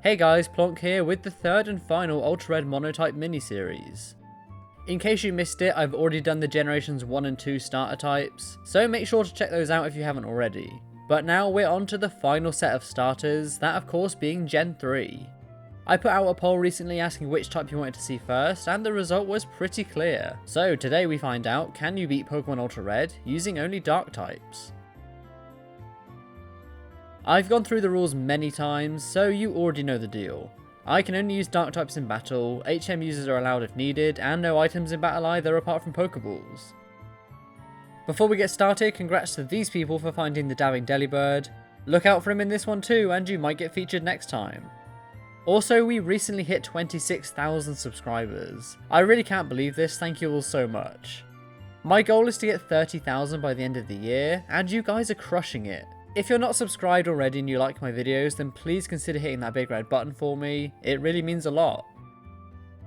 Hey guys, Plonk here with the third and final AlteRed Monotype mini-series. In case you missed it, I've already done the Generations 1 and 2 starter types, so make sure to check those out if you haven't already. But now we're on to the final set of starters, that of course being Gen 3. I put out a poll recently asking which type you wanted to see first, and the result was pretty clear. So today we find out, can you beat Pokémon AlteRed using only Dark types? I've gone through the rules many times, so you already know the deal. I can only use Dark types in battle, HM users are allowed if needed, and no items in battle either apart from Pokeballs. Before we get started, congrats to these people for finding the Dabbing Delibird. Look out for him in this one too, and you might get featured next time. Also, we recently hit 26,000 subscribers. I really can't believe this, thank you all so much. My goal is to get 30,000 by the end of the year, and you guys are crushing it. If you're not subscribed already and you like my videos, then please consider hitting that big red button for me, it really means a lot.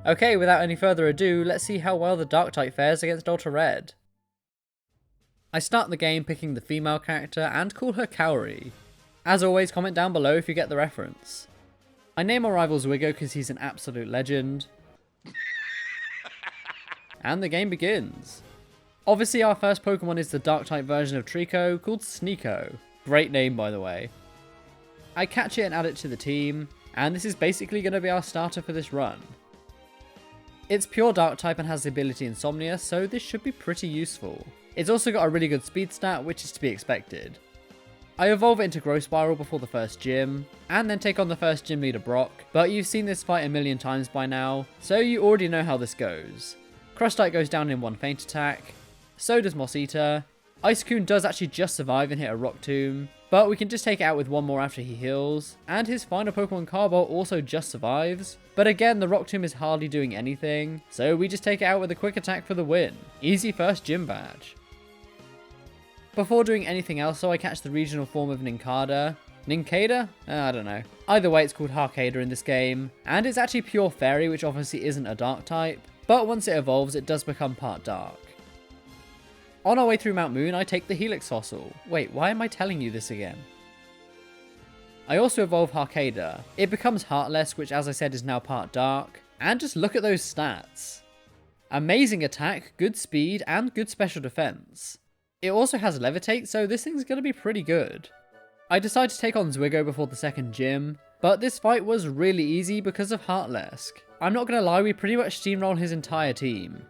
Okay, without any further ado, let's see how well the Dark type fares against AlteRed. I start the game picking the female character and call her Kaori. As always, comment down below if you get the reference. I name our rival Zwigo because he's an absolute legend. And the game begins. Obviously our first Pokemon is the Dark type version of Trico called Sneeko. Great name, by the way. I catch it and add it to the team, and this is basically going to be our starter for this run. It's pure Dark type and has the ability Insomnia, so this should be pretty useful. It's also got a really good speed stat, which is to be expected. I evolve it into Growth Spiral before the first gym, and then take on the first gym leader Brock, but you've seen this fight a million times by now, so you already know how this goes. Crustite goes down in one feint attack, so does Moss Eater. Ice-Coon does actually just survive and hit a Rock Tomb, but we can just take it out with one more after he heals, and his final Pokemon Carbol also just survives, but again the Rock Tomb is hardly doing anything, so we just take it out with a quick attack for the win. Easy first gym badge. Before doing anything else though, I catch the regional form of Nincada. Nincada? I don't know. Either way it's called Harkada in this game, and it's actually pure Fairy, which obviously isn't a Dark type, but once it evolves it does become part Dark. On our way through Mount Moon, I take the Helix Fossil. Wait, why am I telling you this again? I also evolve Harkada. It becomes Heartless, which as I said is now part Dark. And just look at those stats. Amazing attack, good speed, and good special defense. It also has Levitate, so this thing's going to be pretty good. I decide to take on Zwigo before the second gym, but this fight was really easy because of Heartless. I'm not going to lie, we pretty much steamroll his entire team.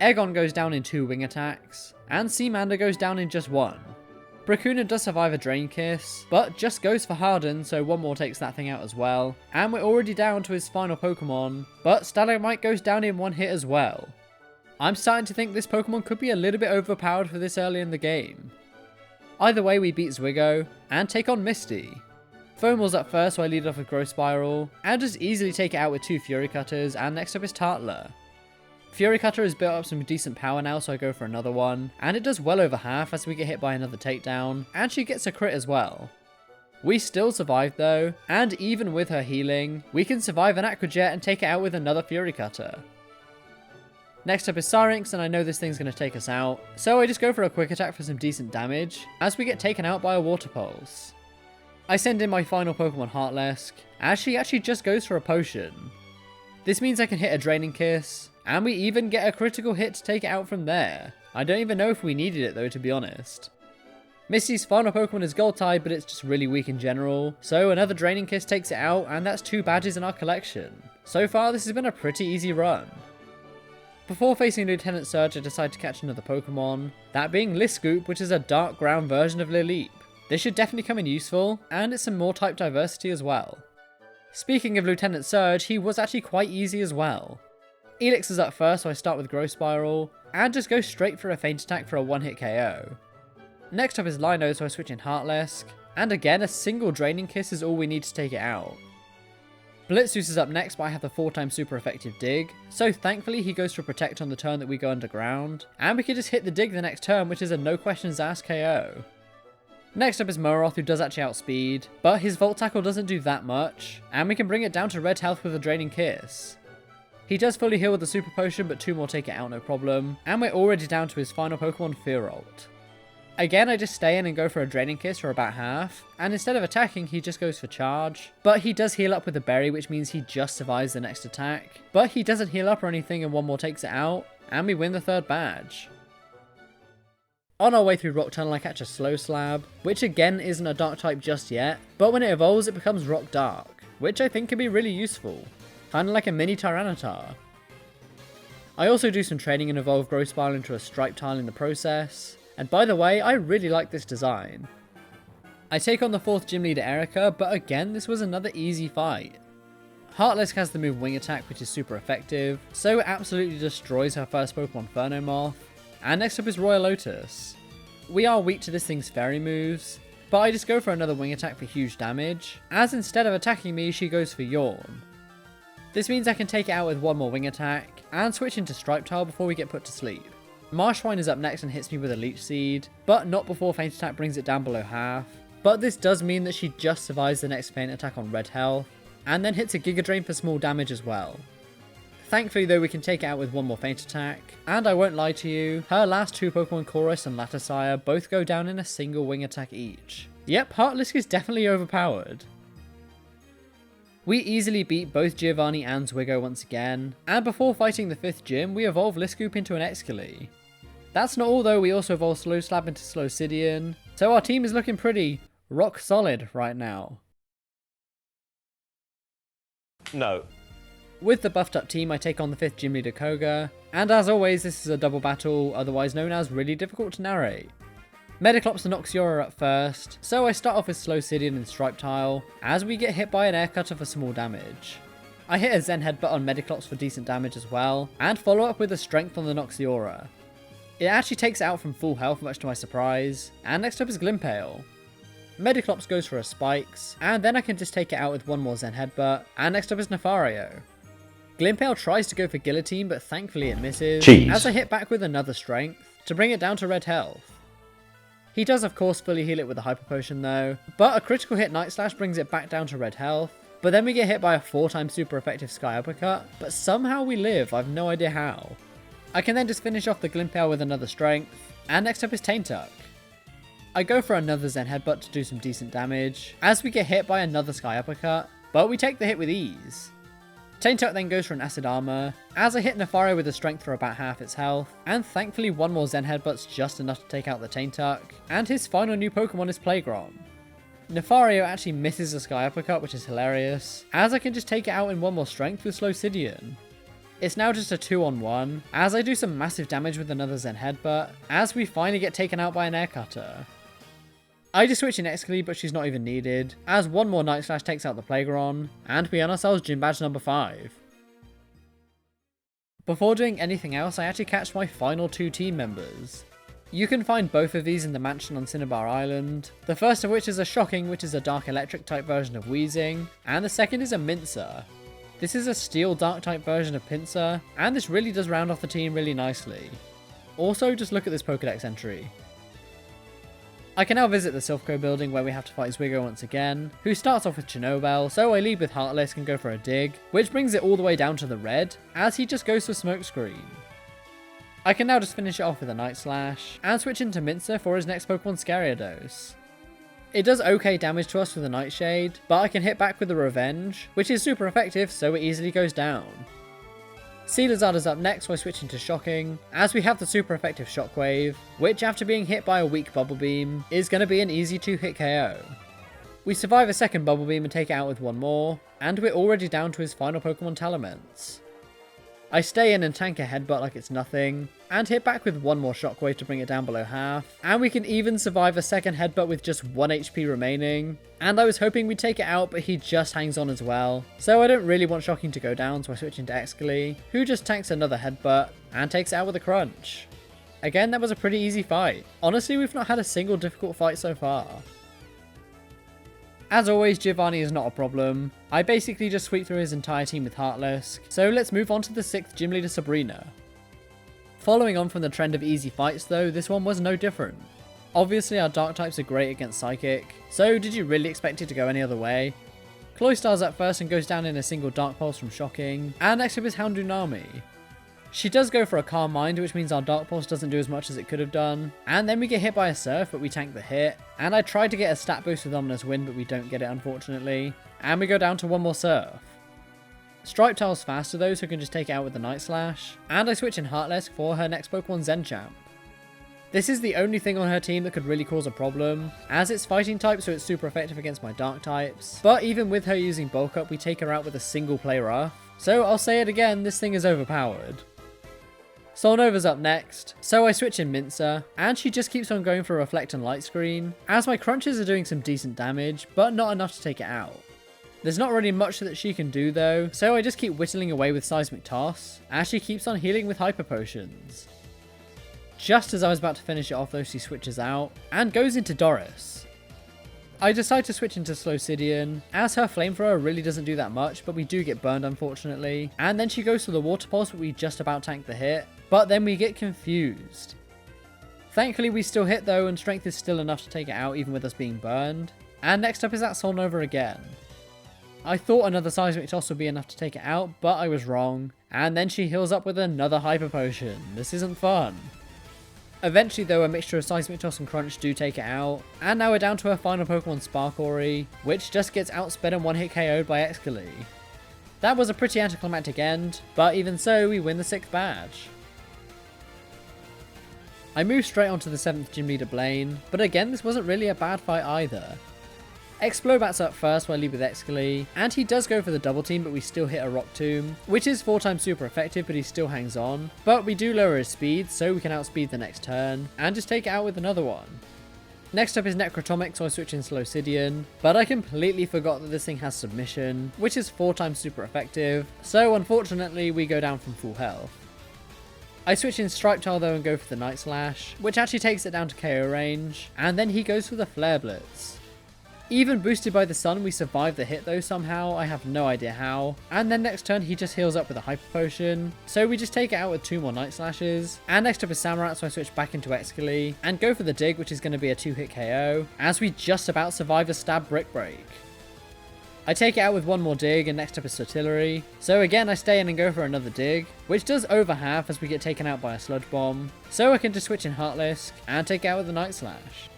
Aegon goes down in 2 wing attacks, and Seamander goes down in just 1. Braccuna does survive a Drain Kiss, but just goes for Harden, so one more takes that thing out as well. And we're already down to his final Pokemon, but Stalagmite goes down in 1 hit as well. I'm starting to think this Pokemon could be a little bit overpowered for this early in the game. Either way, we beat Zwigo, and take on Misty. Fomal's up first, so I lead off with Growth Spiral, and just easily take it out with 2 Fury Cutters, and next up is Tartler. Fury Cutter has built up some decent power now, so I go for another one, and it does well over half as we get hit by another takedown, and she gets a crit as well. We still survive though, and even with her healing, we can survive an Aqua Jet and take it out with another Fury Cutter. Next up is Syrinx, and I know this thing's going to take us out, so I just go for a quick attack for some decent damage, as we get taken out by a Water Pulse. I send in my final Pokemon Heartless, as she actually just goes for a potion. This means I can hit a Draining Kiss, and we even get a critical hit to take it out from there. I don't even know if we needed it though, to be honest. Misty's final Pokemon is Gold type, but it's just really weak in general, so another Draining Kiss takes it out, and that's 2 badges in our collection. So far this has been a pretty easy run. Before facing Lieutenant Surge, I decide to catch another Pokemon, that being Liscoop, which is a dark ground version of Lileep. This should definitely come in useful, and it's some more type diversity as well. Speaking of Lieutenant Surge, he was actually quite easy as well. Elix is up first, so I start with Growth Spiral, and just go straight for a feint attack for a 1-hit KO. Next up is Lino, so I switch in Heartless, and again a single Draining Kiss is all we need to take it out. Blitzus is up next, but I have the 4-time super effective Dig, so thankfully he goes for Protect on the turn that we go underground, and we can just hit the Dig the next turn, which is a no questions asked KO. Next up is Moroth, who does actually outspeed, but his Volt Tackle doesn't do that much, and we can bring it down to red health with a Draining Kiss. He does fully heal with the Super Potion, but 2 more take it out no problem, and we're already down to his final Pokemon, Fearolt. Again, I just stay in and go for a Draining Kiss for about half, and instead of attacking, he just goes for charge. But he does heal up with a berry, which means he just survives the next attack. But he doesn't heal up or anything, and one more takes it out, and we win the third badge. On our way through Rock Tunnel, I catch a Slow Slab, which again isn't a dark type just yet, but when it evolves, it becomes Rock Dark, which I think can be really useful. Kinda like a mini Tyranitar. I also do some training and evolve Growth Spiral into a Stripe Tile in the process. And by the way, I really like this design. I take on the 4th Gym Leader Erica, but again, this was another easy fight. Heartless has the move Wing Attack, which is super effective, so it absolutely destroys her first Pokemon Phernomoth. And next up is Royal Lotus. We are weak to this thing's fairy moves, but I just go for another Wing Attack for huge damage, as instead of attacking me, she goes for Yawn. This means I can take it out with one more Wing Attack, and switch into Stripe Tile before we get put to sleep. Marshwine is up next and hits me with a Leech Seed, but not before Feint Attack brings it down below half. But this does mean that she just survives the next Feint Attack on red health, and then hits a Giga Drain for small damage as well. Thankfully though, we can take it out with one more Feint Attack, and I won't lie to you, her last two Pokemon Chorus and Latasire both go down in a single Wing Attack each. Yep, Heartless is definitely overpowered. We easily beat both Giovanni and Zwigo once again, and before fighting the 5th gym, we evolve Liscoop into an Excali. That's not all though, we also evolve Slow Slab into Slowcidian, so our team is looking pretty rock solid right now. No. With the buffed up team, I take on the 5th gym leader Koga, and as always this is a double battle, otherwise known as really difficult to narrate. Mediclops and Noxiora are up first, so I start off with Slowcidian and Stripe Tile, as we get hit by an Air Cutter for small damage. I hit a Zen Headbutt on Mediclops for decent damage as well, and follow up with a Strength on the Noxiora. It actually takes it out from full health, much to my surprise, and next up is Glimpale. Mediclops goes for a Spikes, and then I can just take it out with one more Zen Headbutt, and next up is Nefario. Glimpale tries to go for Guillotine, but thankfully it misses, as I hit back with another Strength, to bring it down to red health. He does of course fully heal it with a Hyper Potion though, but a critical hit Night Slash brings it back down to red health, but then we get hit by a 4-time super effective Sky Uppercut, but somehow we live, I've no idea how. I can then just finish off the Glimpale with another Strength, and next up is Taintuck. I go for another Zen Headbutt to do some decent damage, as we get hit by another Sky Uppercut, but we take the hit with ease. Taintuck then goes for an Acid Armor, as I hit Nefario with a Strength for about half its health, and thankfully one more Zen Headbutt's just enough to take out the Taintuck, and his final new Pokemon is Playgrom. Nefario actually misses a Sky Uppercut, which is hilarious, as I can just take it out in one more Strength with Slowcidian. It's now just a 2-on-1, as I do some massive damage with another Zen Headbutt, as we finally get taken out by an Air Cutter. I just switch in Excali, but she's not even needed, as one more Night Slash takes out the Playgron, and we earn ourselves Gym Badge number 5. Before doing anything else, I actually catch my final 2 team members. You can find both of these in the mansion on Cinnabar Island, the first of which is a Shocking, which is a Dark Electric type version of Weezing, and the second is a Mincer. This is a Steel Dark type version of Pinsir, and this really does round off the team really nicely. Also, just look at this Pokédex entry. I can now visit the Silphco building where we have to fight Zwigo once again, who starts off with Chinobel, so I lead with Heartless and go for a dig, which brings it all the way down to the red, as he just goes for Smokescreen. I can now just finish it off with a Night Slash, and switch into Mincer for his next Pokemon Scariados. It does okay damage to us with a Nightshade, but I can hit back with the Revenge, which is super effective so it easily goes down. Sealazard is up next, so I switch into Shocking, as we have the super effective Shockwave, which after being hit by a weak Bubble Beam, is going to be an easy 2-hit KO. We survive a second Bubble Beam and take it out with one more, and we're already down to his final Pokemon Talaments. I stay in and tank a Headbutt like it's nothing, and hit back with one more Shockwave to bring it down below half, and we can even survive a second Headbutt with just 1 HP remaining, and I was hoping we'd take it out, but he just hangs on as well, so I don't really want Shocking to go down, so I switch into Excali, who just tanks another Headbutt, and takes it out with a Crunch. Again, that was a pretty easy fight. Honestly, we've not had a single difficult fight so far. As always, Giovanni is not a problem. I basically just sweep through his entire team with Heartless, so let's move on to the 6th gym leader Sabrina. Following on from the trend of easy fights though, this one was no different. Obviously our dark types are great against Psychic, so did you really expect it to go any other way? Cloystar's up first and goes down in a single Dark Pulse from Shocking, and next up is Houndoomami. She does go for a Calm Mind, which means our Dark Pulse doesn't do as much as it could have done. And then we get hit by a Surf, but we tank the hit. And I tried to get a stat boost with Ominous Wind, but we don't get it, unfortunately. And we go down to one more Surf. Stripe Tile's faster though, so I can just take it out with the Night Slash. And I switch in Heartless for her next Pokemon Zenchamp. This is the only thing on her team that could really cause a problem, as it's fighting type, so it's super effective against my dark types. But even with her using Bulk Up, we take her out with a single play rough. So I'll say it again, this thing is overpowered. Solnova's up next, so I switch in Mincer, and she just keeps on going for Reflect and Light Screen, as my crunches are doing some decent damage, but not enough to take it out. There's not really much that she can do though, so I just keep whittling away with Seismic Toss, as she keeps on healing with Hyper Potions. Just as I was about to finish it off though, she switches out, and goes into Doris. I decide to switch into Slowcidian, as her Flamethrower really doesn't do that much, but we do get burned unfortunately, and then she goes for the Water Pulse, but we just about tank the hit. But then we get confused. Thankfully we still hit though, and strength is still enough to take it out even with us being burned. And next up is that Solnova again. I thought another Seismic Toss would be enough to take it out, but I was wrong. And then she heals up with another Hyper Potion. This isn't fun. Eventually though, a mixture of Seismic Toss and Crunch do take it out. And now we're down to her final Pokemon Sparkori, which just gets outsped and one hit KO'd by Excalibur. That was a pretty anticlimactic end, but even so we win the 6th badge. I move straight onto the 7th Gym Leader Blaine, but again this wasn't really a bad fight either. Explobat's up first while I lead with Excalibur, and he does go for the double team, but we still hit a Rock Tomb, which is 4 times super effective, but he still hangs on. But we do lower his speed, so we can outspeed the next turn, and just take it out with another one. Next up is Necrotomic, so I switch in Slowcidian, but I completely forgot that this thing has Submission, which is 4 times super effective, so unfortunately we go down from full health. I switch in Stripe Tile though and go for the Night Slash, which actually takes it down to KO range, and then he goes for the Flare Blitz. Even boosted by the sun, we survive the hit though somehow, I have no idea how, and then next turn he just heals up with a Hyper Potion, so we just take it out with 2 more Night Slashes, and next up is Samurott, so I switch back into Excalibur, and go for the Dig, which is going to be a 2-hit KO, as we just about survive a Stab Brick Break. I take it out with 1 more Dig, and next up is Sotilary. So again I stay in and go for another Dig, which does over half as we get taken out by a Sludge Bomb. So I can just switch in Heartless, and take it out with a Night Slash.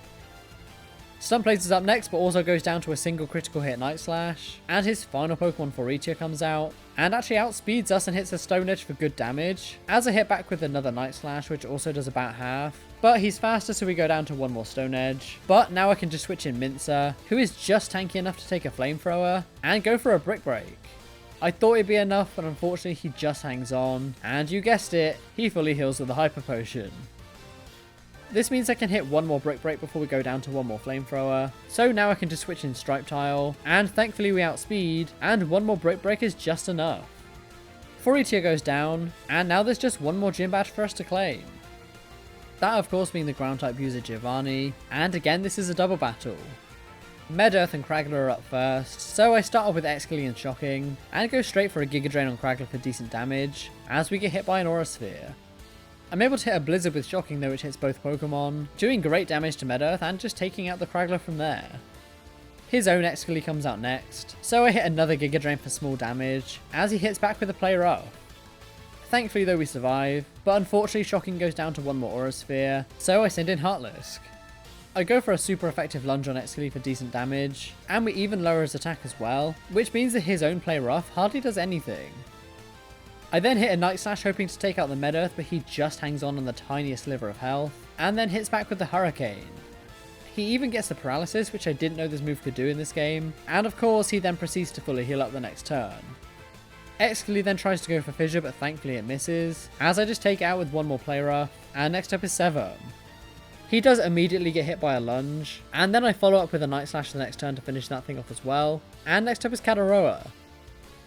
Stunplace is up next, but also goes down to a single critical hit Night Slash. And his final Pokemon Foritia comes out, and actually outspeeds us and hits a Stone Edge for good damage. As I hit back with another Night Slash, which also does about half. But he's faster, so we go down to 1 more Stone Edge. But now I can just switch in Mincer, who is just tanky enough to take a Flamethrower, and go for a Brick Break. I thought it'd be enough, but unfortunately he just hangs on. And you guessed it, he fully heals with a Hyper Potion. This means I can hit 1 more Brick Break before we go down to 1 more Flamethrower. So now I can just switch in Stripe Tile, and thankfully we outspeed, and 1 more Brick Break is just enough. Foritia goes down, and now there's just 1 more Gym Badge for us to claim. That of course being the ground type user Giovanni, and again this is a double battle. Med-Earth and Kragler are up first, so I start off with Excalibur and Shocking, and go straight for a Giga Drain on Kragler for decent damage, as we get hit by an Aura Sphere. I'm able to hit a Blizzard with Shocking though, which hits both Pokemon, doing great damage to Med-Earth and just taking out the Kragler from there. His own Excalibur comes out next, so I hit another Giga Drain for small damage, as he hits back with a Play Rough. Thankfully though we survive, but unfortunately Shocking goes down to 1 more Aura Sphere, so I send in Heartless. I go for a super effective lunge on Excalibur for decent damage, and we even lower his attack as well, which means that his own Play Rough hardly does anything. I then hit a Night Slash hoping to take out the Med-Earth, but he just hangs on the tiniest sliver of health, and then hits back with the Hurricane. He even gets the Paralysis, which I didn't know this move could do in this game, and of course he then proceeds to fully heal up the next turn. Excalibur then tries to go for Fissure, but thankfully it misses, as I just take it out with 1 more Play Rough, and next up is Sever. He does immediately get hit by a Lunge, and then I follow up with a Night Slash the next turn to finish that thing off as well, and next up is Kataroa.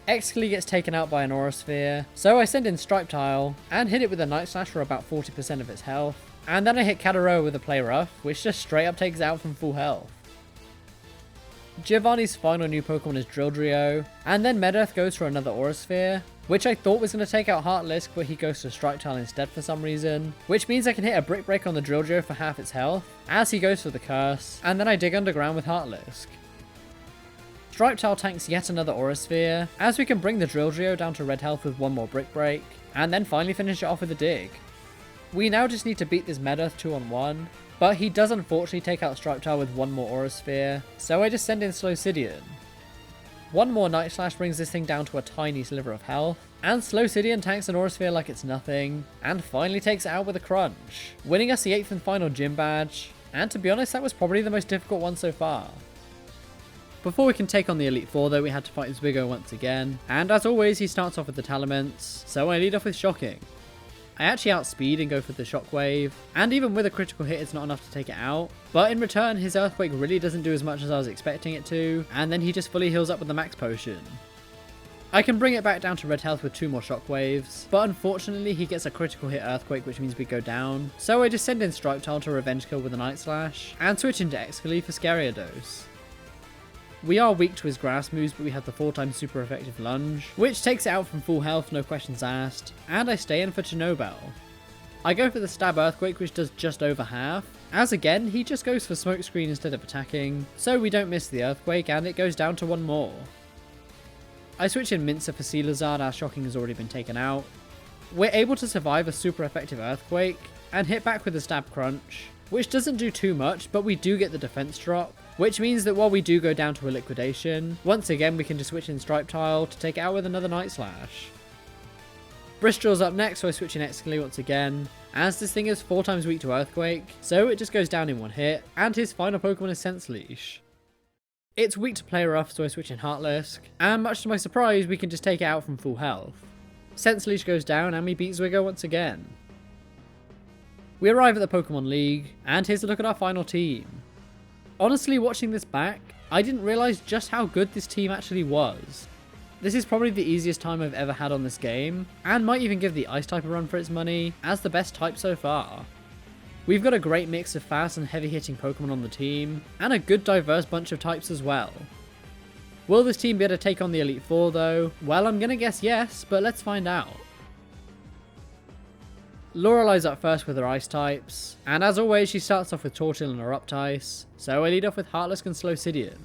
Excalibur gets taken out by an Aura Sphere, so I send in Stripe Tile, and hit it with a Night Slash for about 40% of its health, and then I hit Kataroa with a Play Rough, which just straight up takes it out from full health. Giovanni's final new Pokemon is Drillbrio, and then Med-Earth goes for another Aura Sphere, which I thought was going to take out Heartless, but he goes to Stripe Tile instead for some reason, which means I can hit a Brick Break on the Drillbrio for half its health, as he goes for the Curse, and then I dig underground with Heartless. Stripe Tile tanks yet another Aura Sphere, as we can bring the Drill Trio down to red health with one more Brick Break, and then finally finish it off with a Dig. We now just need to beat this Medearth 2-on-1, but he does unfortunately take out Stripe Tile with one more Aura Sphere, so I just send in Slowcidian. One more Night Slash brings this thing down to a tiny sliver of health, and Slowcidian tanks an Aura Sphere like it's nothing, and finally takes it out with a Crunch, winning us the 8th and final gym badge, and to be honest that was probably the most difficult one so far. Before we can take on the Elite Four though, we had to fight Zwigo once again, and as always he starts off with the Talaments, so I lead off with Shocking. I actually outspeed and go for the Shockwave, and even with a critical hit it's not enough to take it out, but in return his Earthquake really doesn't do as much as I was expecting it to, and then he just fully heals up with the Max Potion. I can bring it back down to red health with 2 more Shockwaves, but unfortunately he gets a critical hit Earthquake which means we go down, so I just send in Stripe Tile to Revenge Kill with a Night Slash, and switch into Excali for Scarier Dose. We are weak to his grass moves, but we have the 4x super effective lunge, which takes it out from full health, no questions asked, and I stay in for Chernobyl. I go for the Stab Earthquake, which does just over half, as again, he just goes for Smokescreen instead of attacking, so we don't miss the Earthquake and it goes down to 1 more. I switch in Mincer for Sealazard as Shocking has already been taken out. We're able to survive a super effective Earthquake, and hit back with the Stab Crunch, which doesn't do too much, but we do get the defense drop, which means that while we do go down to a Liquidation, once again we can just switch in Stripe Tile to take it out with another Night Slash. Bristol's up next, so I switch in Excali once again, as this thing is 4x weak to Earthquake, so it just goes down in 1 hit, and his final Pokemon is Sense Leash. It's weak to Play Rough, so I switch in Heartlisk, and much to my surprise we can just take it out from full health. Sense Leash goes down and we beat Zwigo once again. We arrive at the Pokemon League, and here's a look at our final team. Honestly, watching this back, I didn't realise just how good this team actually was. This is probably the easiest time I've ever had on this game, and might even give the Ice type a run for its money, as the best type so far. We've got a great mix of fast and heavy hitting Pokemon on the team, and a good diverse bunch of types as well. Will this team be able to take on the Elite Four though? Well, I'm gonna guess yes, but let's find out. Lorelei's up first with her Ice types, and as always she starts off with Torchill and Eruptice, so I lead off with Heartless and Slowcidian.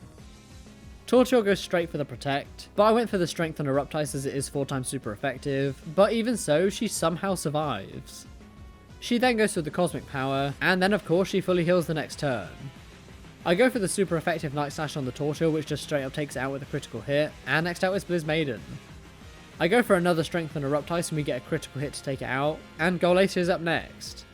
Torchill goes straight for the Protect, but I went for the Strength on Eruptice as it is 4x super effective, but even so she somehow survives. She then goes for the Cosmic Power, and then of course she fully heals the next turn. I go for the super effective Night Slash on the Torchill, which just straight up takes it out with a critical hit, and next out is Blizzmaiden. I go for another Strength on Eruptice and we get a critical hit to take it out, and Golacia is up next.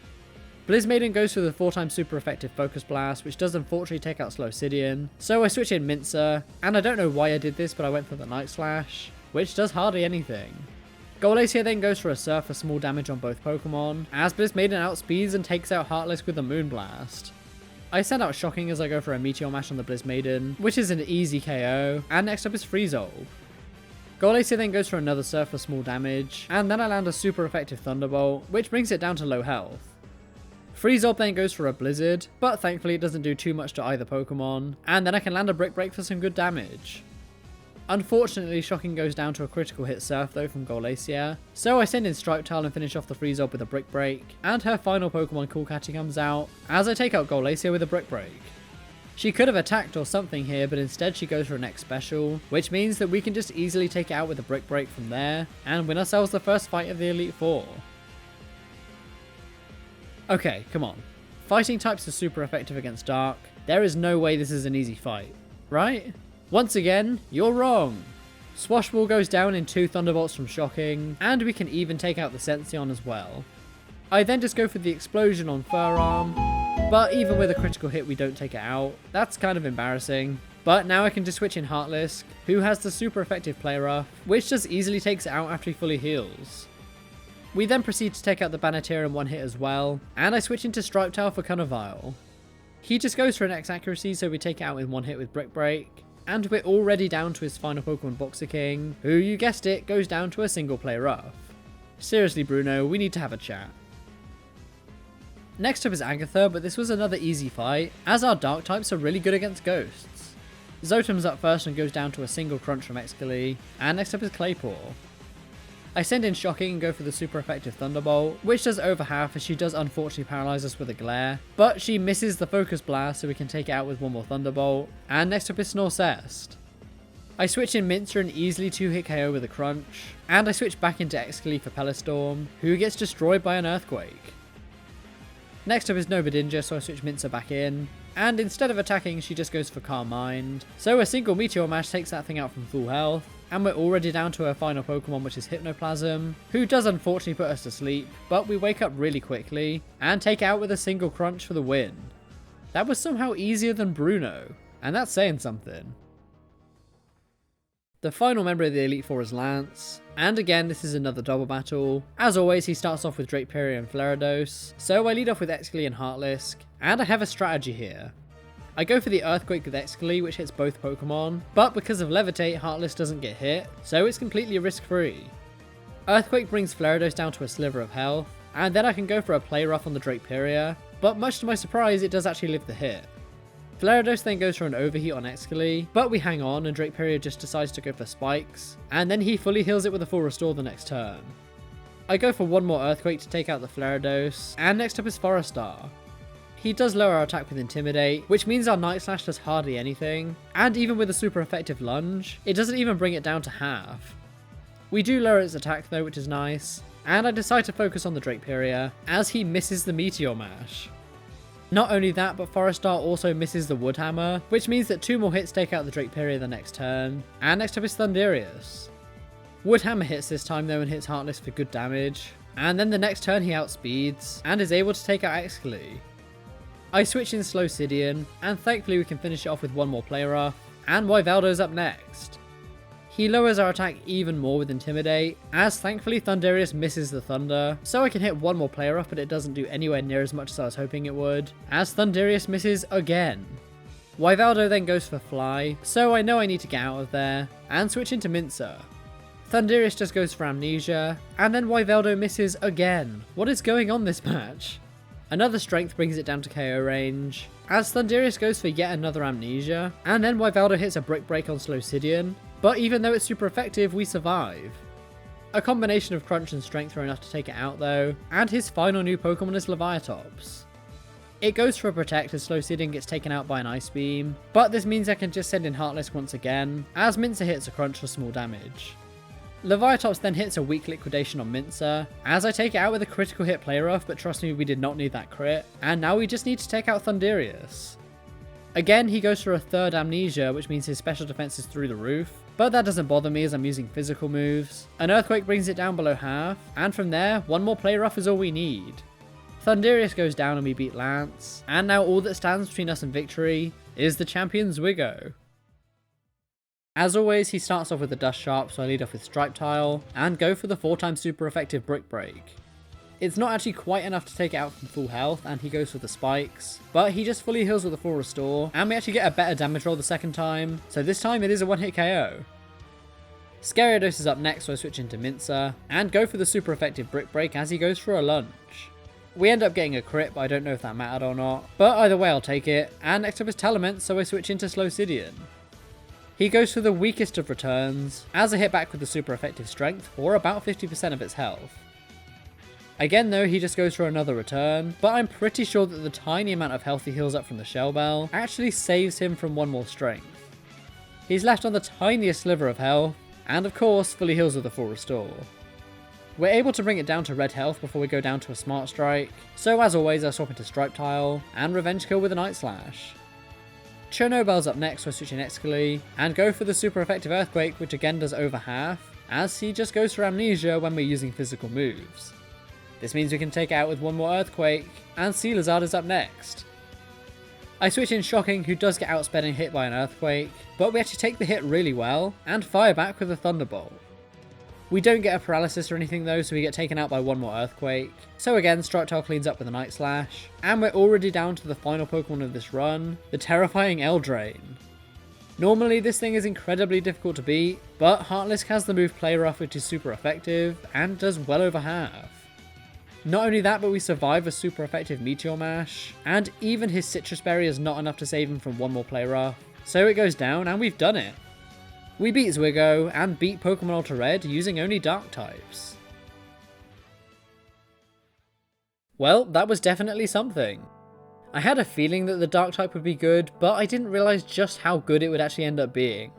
Blizzmaiden goes for the 4x super effective Focus Blast, which does unfortunately take out Slowcidian, so I switch in Mincer, and I don't know why I did this, but I went for the Night Slash, which does hardly anything. Golacia then goes for a Surf for small damage on both Pokemon, as Blizzmaiden outspeeds and takes out Heartless with a Moonblast. I send out Shocking as I go for a Meteor Mash on the Blizzmaiden, which is an easy KO, and next up is Freezolve. Golacia then goes for another Surf for small damage, and then I land a super effective Thunderbolt, which brings it down to low health. Freezolve then goes for a Blizzard, but thankfully it doesn't do too much to either Pokemon, and then I can land a Brick Break for some good damage. Unfortunately, Shocking goes down to a critical hit Surf though from Golacia, so I send in Stripe Tile and finish off the Freezolve with a Brick Break, and her final Pokemon Cool Catchy comes out, as I take out Golacia with a Brick Break. She could have attacked or something here, but instead she goes for an X Special, which means that we can just easily take it out with a Brick Break from there, and win ourselves the first fight of the Elite Four. Okay, come on. Fighting types are super effective against Dark. There is no way this is an easy fight, right? Once again, you're wrong. Swashbull goes down in 2 Thunderbolts from Shocking, and we can even take out the Senseion as well. I then just go for the Explosion on Fur Arm, but even with a critical hit we don't take it out. That's kind of embarrassing. But now I can just switch in Heartlisk, who has the super effective Play Rough, which just easily takes it out after he fully heals. We then proceed to take out the Banateer in 1 hit as well, and I switch into Stripe Tile for Cunavile. He just goes for an X accuracy, so we take it out in 1 hit with Brick Break, and we're already down to his final Pokemon Boxer King, who, you guessed it, goes down to a single Play Rough. Seriously Bruno, we need to have a chat. Next up is Agatha, but this was another easy fight, as our Dark types are really good against Ghosts. Zotam's up first and goes down to a single Crunch from Excali, and next up is Claypool. I send in Shocking and go for the super effective Thunderbolt, which does over half as she does unfortunately paralyze us with a Glare, but she misses the Focus Blast so we can take it out with 1 more Thunderbolt, and next up is Snorcest. I switch in Mincer and easily 2-hit KO with a Crunch, and I switch back into Excali for Pellistorm, who gets destroyed by an Earthquake. Next up is Nobodinja, so I switch Mincer back in, and instead of attacking she just goes for Calm Mind, so a single Meteor Mash takes that thing out from full health, and we're already down to our final Pokemon, which is Hypnoplasm, who does unfortunately put us to sleep, but we wake up really quickly, and take it out with a single Crunch for the win. That was somehow easier than Bruno, and that's saying something. The final member of the Elite Four is Lance, and again this is another double battle. As always he starts off with Draperia and Flarados, so I lead off with Excali and Heartlisk, and I have a strategy here. I go for the Earthquake with Excali, which hits both Pokemon, but because of Levitate, Heartlisk doesn't get hit, so it's completely risk-free. Earthquake brings Flarados down to a sliver of health, and then I can go for a Play Rough on the Draperia, but much to my surprise it does actually live the hit. Flarados then goes for an Overheat on Excali, but we hang on and Draperia just decides to go for Spikes, and then he fully heals it with a full restore the next turn. I go for one more Earthquake to take out the Flarados, and next up is Forestar. He does lower our attack with Intimidate, which means our Night Slash does hardly anything, and even with a super effective lunge, it doesn't even bring it down to half. We do lower its attack though, which is nice, and I decide to focus on the Draperia, as he misses the Meteor Mash. Not only that, but Forestar also misses the Wood Hammer, which means that 2 more hits take out the Draperia the next turn, and next up is Thunderius. Wood Hammer hits this time though and hits Heartless for good damage, and then the next turn he outspeeds, and is able to take out Excali. I switch in Slowcidian, and thankfully we can finish it off with one more Play Rough, and Wyvaldo's up next. He lowers our attack even more with Intimidate, as thankfully Thunderius misses the Thunder, so I can hit one more Play Rough but it doesn't do anywhere near as much as I was hoping it would, as Thunderius misses again. Wyvaldo then goes for Fly, so I know I need to get out of there, and switch into Mincer. Thunderius just goes for Amnesia, and then Wyvaldo misses again. What is going on this match? Another Strength brings it down to KO range, as Thunderius goes for yet another Amnesia, and then Wyvaldo hits a Brick Break on Slowcidian, but even though it's super effective, we survive. A combination of Crunch and Strength are enough to take it out though, and his final new Pokemon is Leviatops. It goes for a Protect as Slowcidian gets taken out by an Ice Beam, but this means I can just send in Heartless once again, as Mincer hits a Crunch for small damage. Leviatops then hits a weak Liquidation on Mincer, as I take it out with a critical hit Play Rough, but trust me, we did not need that crit, and now we just need to take out Thunderius. Again, he goes for a third Amnesia, which means his special defense is through the roof, but that doesn't bother me as I'm using physical moves. An Earthquake brings it down below half, and from there, one more Play Rough is all we need. Thunderius goes down and we beat Lance, and now all that stands between us and victory is the champion Zwigo. As always, he starts off with the Dust Sharp, so I lead off with Stripe Tile, and go for the 4x super effective Brick Break. It's not actually quite enough to take it out from full health, and he goes for the Spikes, but he just fully heals with a full restore, and we actually get a better damage roll the second time, so this time it is a one-hit KO. Scariados is up next, so I switch into Mincer, and go for the super effective Brick Break as he goes for a lunge. We end up getting a crit, but I don't know if that mattered or not, but either way I'll take it, and next up is Telement, so I switch into Slowcidian. He goes for the weakest of returns, as I hit back with the super effective Strength, for about 50% of its health. Again though, he just goes for another return, but I'm pretty sure that the tiny amount of health he heals up from the Shell Bell actually saves him from one more Strength. He's left on the tiniest sliver of health, and of course fully heals with a full restore. We're able to bring it down to red health before we go down to a Smart Strike, so as always I swap into Stripe Tile, and Revenge Kill with a Night Slash. Chernobel's up next, so I switch in Excali, and go for the super effective Earthquake, which again does over half, as he just goes for Amnesia when we're using physical moves. This means we can take it out with one more Earthquake, and Sealazard is up next. I switch in Shocking, who does get outsped and hit by an Earthquake, but we actually take the hit really well, and fire back with a Thunderbolt. We don't get a paralysis or anything though, so we get taken out by one more Earthquake. So again, Stripe Tile cleans up with a Night Slash, and we're already down to the final Pokemon of this run, the terrifying Eldraine. Normally this thing is incredibly difficult to beat, but Heartless has the move Play Rough, which is super effective, and does well over half. Not only that, but we survive a super effective Meteor Mash, and even his Citrus Berry is not enough to save him from one more Play Rough, so it goes down and we've done it. We beat Zwigo, and beat Pokémon AlteRed using only Dark types. Well, that was definitely something. I had a feeling that the Dark type would be good, but I didn't realise just how good it would actually end up being.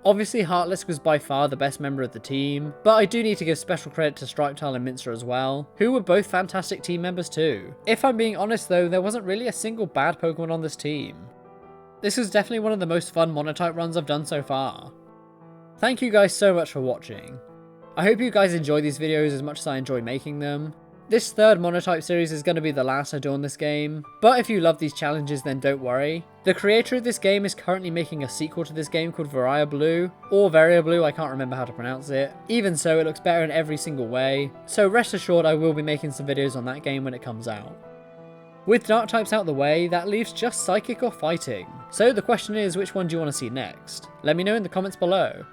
Obviously Heartless was by far the best member of the team, but I do need to give special credit to Stripetile and Mincer as well, who were both fantastic team members too. If I'm being honest though, there wasn't really a single bad Pokemon on this team. This was definitely one of the most fun Monotype runs I've done so far. Thank you guys so much for watching. I hope you guys enjoy these videos as much as I enjoy making them. This third Monotype series is going to be the last I do on this game, but if you love these challenges then don't worry. The creator of this game is currently making a sequel to this game called Varia Blue, or Varia Blue, I can't remember how to pronounce it. Even so, it looks better in every single way, so rest assured I will be making some videos on that game when it comes out. With Dark types out the way, that leaves just Psychic or Fighting. So the question is, which one do you want to see next? Let me know in the comments below.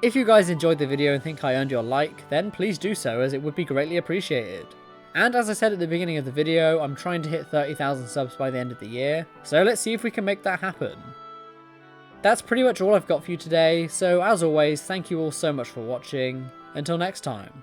If you guys enjoyed the video and think I earned your like, then please do so as it would be greatly appreciated. And as I said at the beginning of the video, I'm trying to hit 30,000 subs by the end of the year, so let's see if we can make that happen. That's pretty much all I've got for you today, so as always, thank you all so much for watching. Until next time.